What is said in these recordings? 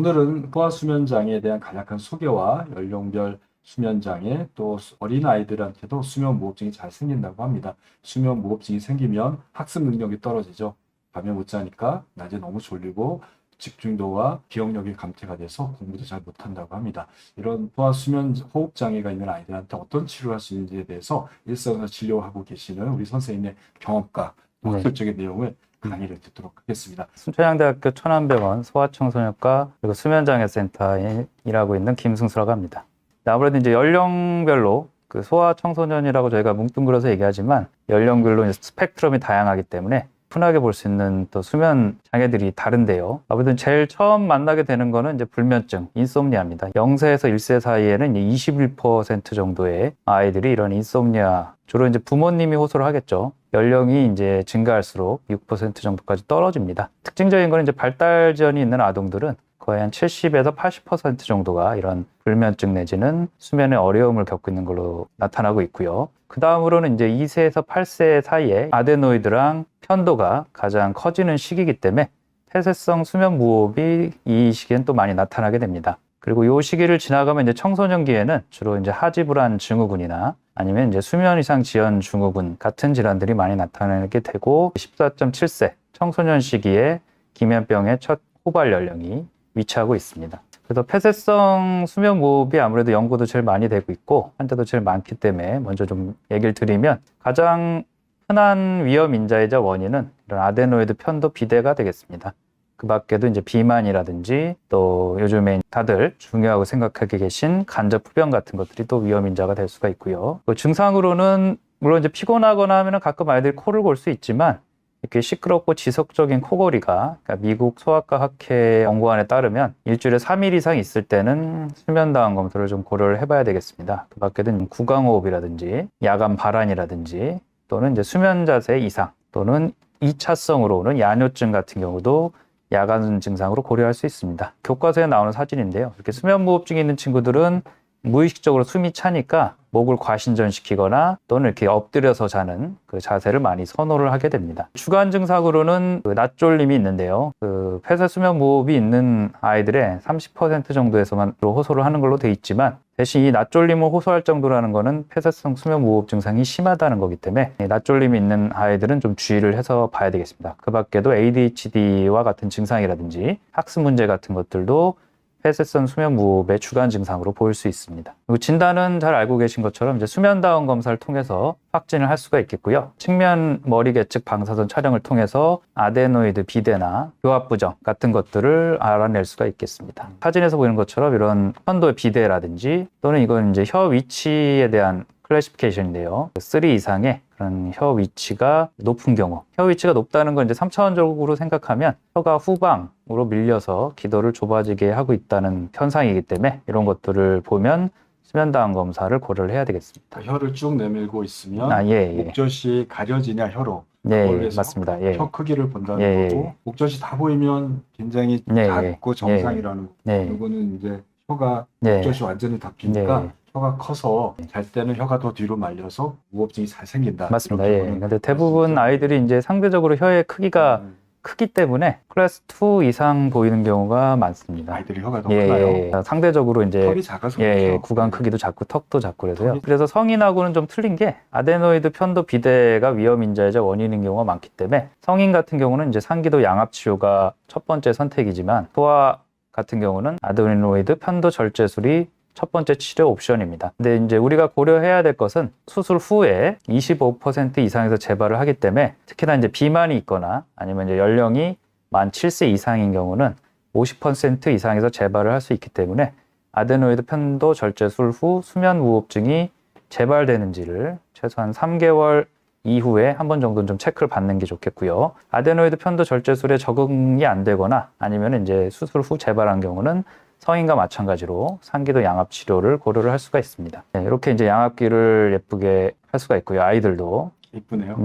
오늘은 소아수면장애에 대한 간략한 소개와 연령별 수면장애, 또 어린아이들한테도 수면무호흡증이 잘 생긴다고 합니다. 수면무호흡증이 생기면 학습 능력이 떨어지죠. 밤에 못 자니까 낮에 너무 졸리고 집중도와 기억력이 감퇴가 돼서 공부도 잘 못한다고 합니다. 이런 소아수면 호흡장애가 있는 아이들한테 어떤 치료를 할 수 있는지에 대해서 일상에서 진료하고 계시는 우리 선생님의 경험과 학술적인 내용을 강의를 듣도록 하겠습니다. 순천향대학교 천안병원 소아청소년과 그리고 수면장애센터에 일하고 있는 김승수라고 합니다. 아무래도 이제 연령별로 그 소아청소년이라고 저희가 뭉뚱그려서 얘기하지만 연령별로 이제 스펙트럼이 다양하기 때문에 흔하게 볼 수 있는 또 수면 장애들이 다른데요. 아무래도 제일 처음 만나게 되는 거는 이제 불면증, 인솜니아입니다. 0세에서 1세 사이에는 21% 정도의 아이들이 이런 인솜니아, 주로 이제 부모님이 호소를 하겠죠. 연령이 이제 증가할수록 6% 정도까지 떨어집니다. 특징적인 건 이제 발달 지연이 있는 아동들은 거의 한 70에서 80% 정도가 이런 불면증 내지는 수면의 어려움을 겪고 있는 걸로 나타나고 있고요. 그 다음으로는 이제 2세에서 8세 사이에 아데노이드랑 편도가 가장 커지는 시기이기 때문에 폐쇄성 수면 무호흡이 이 시기엔 또 많이 나타나게 됩니다. 그리고 이 시기를 지나가면 이제 청소년기에는 주로 이제 하지불안 증후군이나 아니면 이제 수면 이상 지연 증후군 같은 질환들이 많이 나타나게 되고 14.7세 청소년 시기에 기면병의 첫 호발 연령이 위치하고 있습니다. 그래서 폐쇄성 수면 무호흡이 아무래도 연구도 제일 많이 되고 있고 환자도 제일 많기 때문에 먼저 좀 얘기를 드리면 가장 흔한 위험 인자이자 원인은 이런 아데노이드 편도 비대가 되겠습니다. 그 밖에도 이제 비만이라든지 또 요즘에 다들 중요하고 생각하게 계신 간접 흡연 같은 것들이 또 위험 인자가 될 수가 있고요. 그 증상으로는 물론 이제 피곤하거나 하면은 가끔 아이들이 코를 골 수 있지만 이렇게 시끄럽고 지속적인 코골이가 그러니까 미국 소아과 학회 연구안에 따르면 일주일에 3일 이상 있을 때는 수면다운 검사를 좀 고려를 해봐야 되겠습니다. 그 밖에는 구강호흡이라든지 야간 발한이라든지 또는 이제 수면 자세 이상 또는 2차성으로 오는 야뇨증 같은 경우도 야간 증상으로 고려할 수 있습니다. 교과서에 나오는 사진인데요. 이렇게 수면무호흡증이 있는 친구들은 무의식적으로 숨이 차니까 목을 과신전시키거나 또는 이렇게 엎드려서 자는 그 자세를 많이 선호를 하게 됩니다. 주간 증상으로는 그 낮졸림이 있는데요. 그 폐쇄 수면 무호흡이 있는 아이들의 30% 정도에서만 호소를 하는 걸로 돼 있지만 대신 이 낮졸림을 호소할 정도라는 거는 폐쇄성 수면 무호흡 증상이 심하다는 거기 때문에 낮졸림이 있는 아이들은 좀 주의를 해서 봐야 되겠습니다. 그 밖에도 ADHD와 같은 증상이라든지 학습 문제 같은 것들도 폐쇄성 수면 무호흡의 주간 증상으로 보일 수 있습니다. 그리고 진단은 잘 알고 계신 것처럼 이제 수면다운 검사를 통해서 확진을 할 수가 있겠고요. 측면 머리 계측 방사선 촬영을 통해서 아데노이드 비대나 교합 부정 같은 것들을 알아낼 수가 있겠습니다. 사진에서 보이는 것처럼 이런 편도의 비대라든지 또는 이건 이제 혀 위치에 대한 클래시피케이션인데요. 3 이상의 그런 혀 위치가 높은 경우, 혀 위치가 높다는 건 이제 3차원적으로 생각하면 혀가 후방으로 밀려서 기도를 좁아지게 하고 있다는 현상이기 때문에 이런 것들을 보면 수면다운 검사를 고려를 해야 되겠습니다. 혀를 쭉 내밀고 있으면 목젖이 가려지냐 혀로 네, 맞습니다. 혀 크기를 본다는 거고 목젖이 다 보이면 굉장히 작고 정상이라는 거고 이거는 이제 혀가 목젖이 완전히 닫히니까 혀가 커서 잘 때는 혀가 더 뒤로 말려서 무호흡증이 잘 생긴다. 맞습니다. 근데 대부분 아이들이 이제 상대적으로 혀의 크기가 크기 때문에 클래스 2 이상 보이는 경우가 많습니다. 아이들이 혀가 더 크나요? 상대적으로 이제 턱이 작아서 그렇죠. 구강 크기도 작고 턱도 작고 그래서요. 그래서 성인하고는 좀 틀린 게 아데노이드 편도 비대가 위험 인자이자 원인인 경우가 많기 때문에 성인 같은 경우는 이제 상기도 양압 치료가 첫 번째 선택이지만 소아 같은 경우는 아데노이드 편도 절제술이 첫 번째 치료 옵션입니다. 근데 이제 우리가 고려해야 될 것은 수술 후에 25% 이상에서 재발을 하기 때문에 특히나 이제 비만이 있거나 아니면 이제 연령이 만 7세 이상인 경우는 50% 이상에서 재발을 할 수 있기 때문에 아데노이드 편도 절제술 후 수면 무호흡증이 재발되는지를 최소한 3개월 이후에 한 번 정도는 좀 체크를 받는 게 좋겠고요. 아데노이드 편도 절제술에 적응이 안 되거나 아니면 이제 수술 후 재발한 경우는 성인과 마찬가지로 상기도 양압 치료를 고려를 할 수가 있습니다. 이렇게 이제 양압기를 예쁘게 할 수가 있고요. 아이들도. 이쁘네요.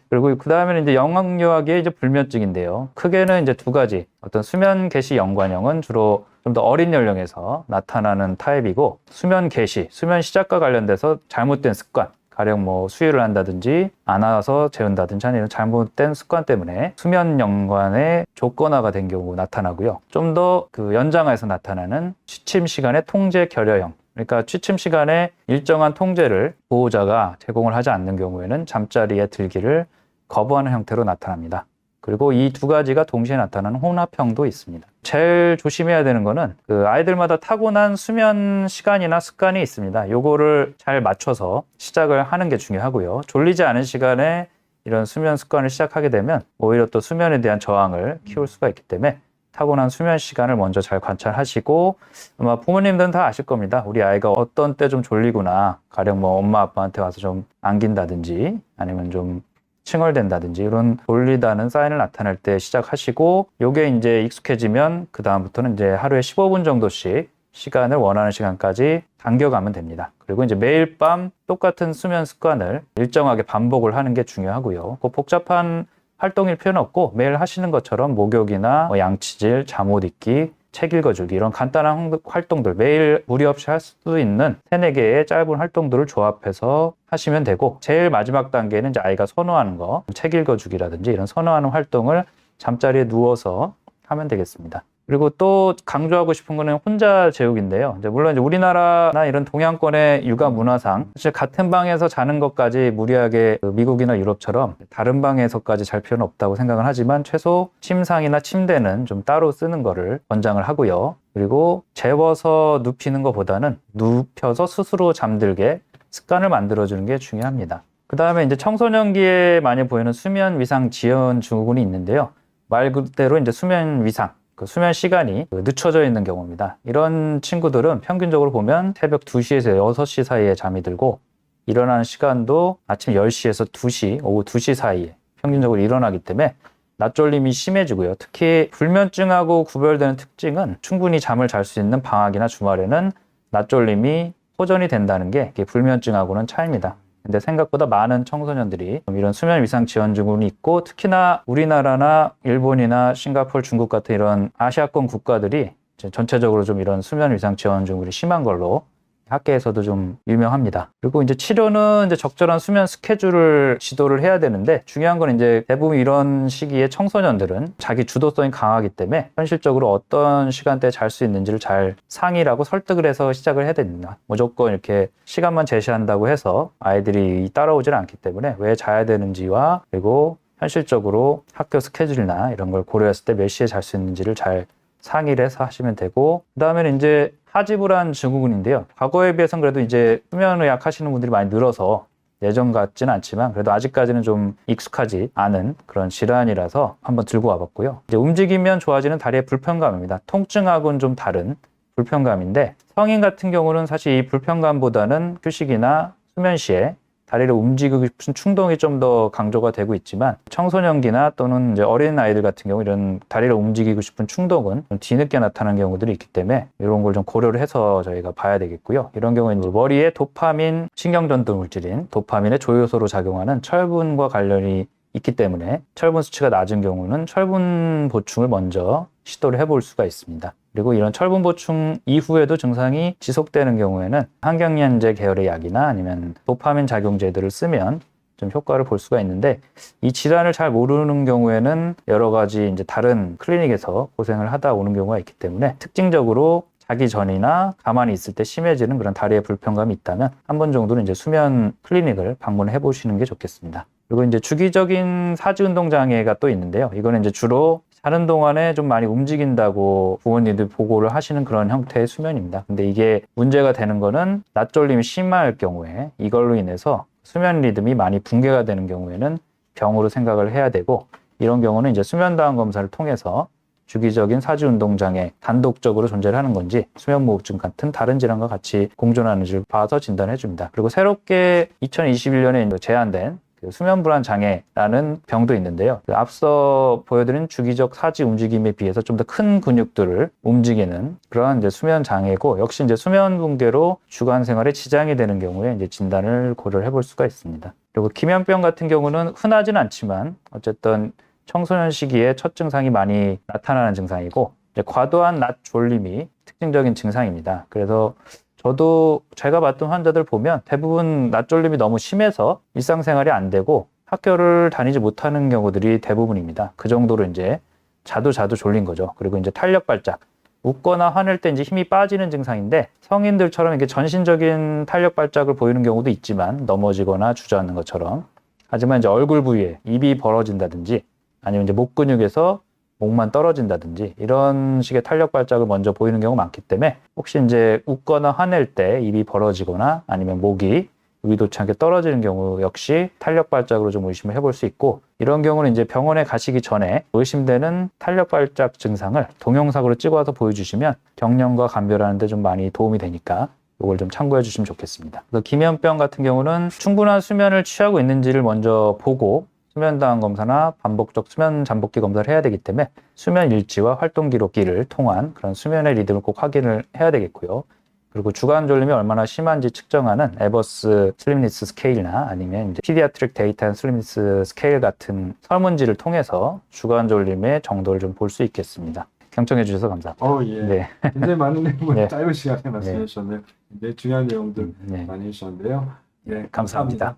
그리고 그 다음에는 이제 영악류하기의 이제 불면증인데요. 크게는 이제 두 가지. 어떤 수면 개시 연관형은 주로 좀 더 어린 연령에서 나타나는 타입이고 수면 개시, 수면 시작과 관련돼서 잘못된 습관, 가령 뭐 수유를 한다든지 안아서 재운다든지 하는 이런 잘못된 습관 때문에 수면 연관의 조건화가 된 경우 나타나고요. 좀 더 그 연장해서 나타나는 취침 시간의 통제 결여형. 그러니까 취침 시간에 일정한 통제를 보호자가 제공을 하지 않는 경우에는 잠자리에 들기를 거부하는 형태로 나타납니다. 그리고 이 두 가지가 동시에 나타나는 혼합형도 있습니다. 제일 조심해야 되는 거는 그 아이들마다 타고난 수면 시간이나 습관이 있습니다. 요거를 잘 맞춰서 시작을 하는 게 중요하고요. 졸리지 않은 시간에 이런 수면 습관을 시작하게 되면 오히려 또 수면에 대한 저항을 키울 수가 있기 때문에 타고난 수면 시간을 먼저 잘 관찰하시고, 아마 부모님들은 다 아실 겁니다. 우리 아이가 어떤 때 좀 졸리구나. 가령 뭐 엄마 아빠한테 와서 좀 안긴다든지 아니면 좀 칭얼댄다든지 이런 졸리다는 사인을 나타낼 때 시작하시고, 요게 이제 익숙해지면 그 다음부터는 이제 하루에 15분 정도씩 시간을 원하는 시간까지 당겨가면 됩니다. 그리고 이제 매일 밤 똑같은 수면 습관을 일정하게 반복을 하는 게 중요하고요. 그 복잡한 활동일 필요는 없고 매일 하시는 것처럼 목욕이나 뭐 양치질, 잠옷 입기, 책 읽어주기 이런 간단한 활동들 매일 무리 없이 할 수 있는 3-4개의 짧은 활동들을 조합해서 하시면 되고, 제일 마지막 단계는 이제 아이가 선호하는 거, 책 읽어주기라든지 이런 선호하는 활동을 잠자리에 누워서 하면 되겠습니다. 그리고 또 강조하고 싶은 거는 혼자 재우기인데요. 물론 이제 우리나라나 이런 동양권의 육아 문화상 사실 같은 방에서 자는 것까지 무리하게 미국이나 유럽처럼 다른 방에서까지 잘 필요는 없다고 생각은 하지만 최소 침상이나 침대는 좀 따로 쓰는 거를 권장을 하고요. 그리고 재워서 눕히는 것보다는 눕혀서 스스로 잠들게 습관을 만들어주는 게 중요합니다. 그 다음에 이제 청소년기에 많이 보이는 수면 위상 지연 증후군이 있는데요. 말 그대로 이제 수면 위상, 그 수면 시간이 늦춰져 있는 경우입니다. 이런 친구들은 평균적으로 보면 새벽 2시에서 6시 사이에 잠이 들고 일어나는 시간도 아침 10시에서 2시, 오후 2시 사이에 평균적으로 일어나기 때문에 낮졸림이 심해지고요. 특히 불면증하고 구별되는 특징은 충분히 잠을 잘 수 있는 방학이나 주말에는 낮졸림이 호전이 된다는 게 불면증하고는 차이입니다. 근데 생각보다 많은 청소년들이 이런 수면 위상 지연 증후군이 있고, 특히나 우리나라나 일본이나 싱가포르, 중국 같은 이런 아시아권 국가들이 전체적으로 좀 이런 수면 위상 지연 증후군이 심한 걸로 학계에서도 좀 유명합니다. 그리고 이제 치료는 이제 적절한 수면 스케줄을 지도를 해야 되는데, 중요한 건 이제 대부분 이런 시기에 청소년들은 자기 주도성이 강하기 때문에 현실적으로 어떤 시간대에 잘 수 있는지를 잘 상의하고 설득을 해서 시작을 해야 됩니다. 무조건 이렇게 시간만 제시한다고 해서 아이들이 따라오질 않기 때문에 왜 자야 되는지와, 그리고 현실적으로 학교 스케줄이나 이런 걸 고려했을 때 몇 시에 잘 수 있는지를 잘 상의를 해서 하시면 되고, 그 다음에는 이제 하지불안 증후군인데요. 과거에 비해서는 그래도 이제 수면의학 하시는 분들이 많이 늘어서 예전 같지는 않지만 그래도 아직까지는 좀 익숙하지 않은 그런 질환이라서 한번 들고 와봤고요. 이제 움직이면 좋아지는 다리의 불편감입니다. 통증하고는 좀 다른 불편감인데, 성인 같은 경우는 사실 이 불편감보다는 휴식이나 수면 시에 다리를 움직이고 싶은 충동이 좀 더 강조가 되고 있지만, 청소년기나 또는 이제 어린 아이들 같은 경우 이런 다리를 움직이고 싶은 충동은 좀 뒤늦게 나타나는 경우들이 있기 때문에 이런 걸 좀 고려를 해서 저희가 봐야 되겠고요. 이런 경우에는 머리에 도파민 신경전도 물질인 도파민의 조효소로 작용하는 철분과 관련이 있기 때문에 철분 수치가 낮은 경우는 철분 보충을 먼저 시도를 해볼 수가 있습니다. 그리고 이런 철분 보충 이후에도 증상이 지속되는 경우에는 항경련제 계열의 약이나 아니면 도파민 작용제들을 쓰면 좀 효과를 볼 수가 있는데, 이 질환을 잘 모르는 경우에는 여러 가지 이제 다른 클리닉에서 고생을 하다 오는 경우가 있기 때문에 특징적으로 자기 전이나 가만히 있을 때 심해지는 그런 다리의 불편감이 있다면 한 번 정도는 이제 수면 클리닉을 방문해 보시는 게 좋겠습니다. 그리고 이제 주기적인 사지 운동 장애가 또 있는데요. 이거는 이제 주로 자는 동안에 좀 많이 움직인다고 부모님들 보고를 하시는 그런 형태의 수면입니다. 근데 이게 문제가 되는 거는 낮졸림이 심할 경우에 이걸로 인해서 수면 리듬이 많이 붕괴가 되는 경우에는 병으로 생각을 해야 되고, 이런 경우는 이제 수면 다운 검사를 통해서 주기적인 사지 운동 장애 단독적으로 존재를 하는 건지 수면무호흡증 같은 다른 질환과 같이 공존하는지를 봐서 진단해 줍니다. 그리고 새롭게 2021년에 제한된 수면불안 장애라는 병도 있는데요. 앞서 보여드린 주기적 사지 움직임에 비해서 좀 더 큰 근육들을 움직이는 그러한 이제 수면 장애고, 역시 이제 수면 붕괴로 주간 생활에 지장이 되는 경우에 이제 진단을 고려를 해볼 수가 있습니다. 그리고 기면병 같은 경우는 흔하지는 않지만 어쨌든 청소년 시기에 첫 증상이 많이 나타나는 증상이고, 이제 과도한 낮 졸림이 특징적인 증상입니다. 그래서 저도 제가 봤던 환자들 보면 대부분 낮졸림이 너무 심해서 일상생활이 안 되고 학교를 다니지 못하는 경우들이 대부분입니다. 그 정도로 이제 자도 졸린 거죠. 그리고 이제 탄력 발작, 웃거나 화낼 때 이제 힘이 빠지는 증상인데 성인들처럼 이렇게 전신적인 탄력 발작을 보이는 경우도 있지만 넘어지거나 주저앉는 것처럼. 하지만 이제 얼굴 부위에 입이 벌어진다든지 아니면 이제 목 근육에서 목만 떨어진다든지 이런 식의 탄력 발작을 먼저 보이는 경우가 많기 때문에 혹시 이제 웃거나 화낼 때 입이 벌어지거나 아니면 목이 의도치 않게 떨어지는 경우 역시 탄력 발작으로 좀 의심을 해볼 수 있고, 이런 경우는 이제 병원에 가시기 전에 의심되는 탄력 발작 증상을 동영상으로 찍어서 보여주시면 경련과 감별하는 데 좀 많이 도움이 되니까 이걸 좀 참고해 주시면 좋겠습니다. 그래서 기면병 같은 경우는 충분한 수면을 취하고 있는지를 먼저 보고 수면다한 검사나 반복적 수면 잠복기 검사를 해야 되기 때문에 수면 일지와 활동 기록기를 통한 그런 수면의 리듬을 꼭 확인을 해야 되겠고요. 그리고 주간 졸림이 얼마나 심한지 측정하는 에버스 슬립니스 스케일이나 아니면 이제 피디아트릭 데이터 앤 슬립니스 스케일 같은 설문지를 통해서 주간 졸림의 정도를 좀 볼 수 있겠습니다. 경청해 주셔서 감사합니다. 예. 네. 굉장히 많은 내용을 네. 짧은 시간에 말씀해 주셨네요. 굉장히 중요한 내용들 네. 많이 해주셨는데요. 네, 감사합니다.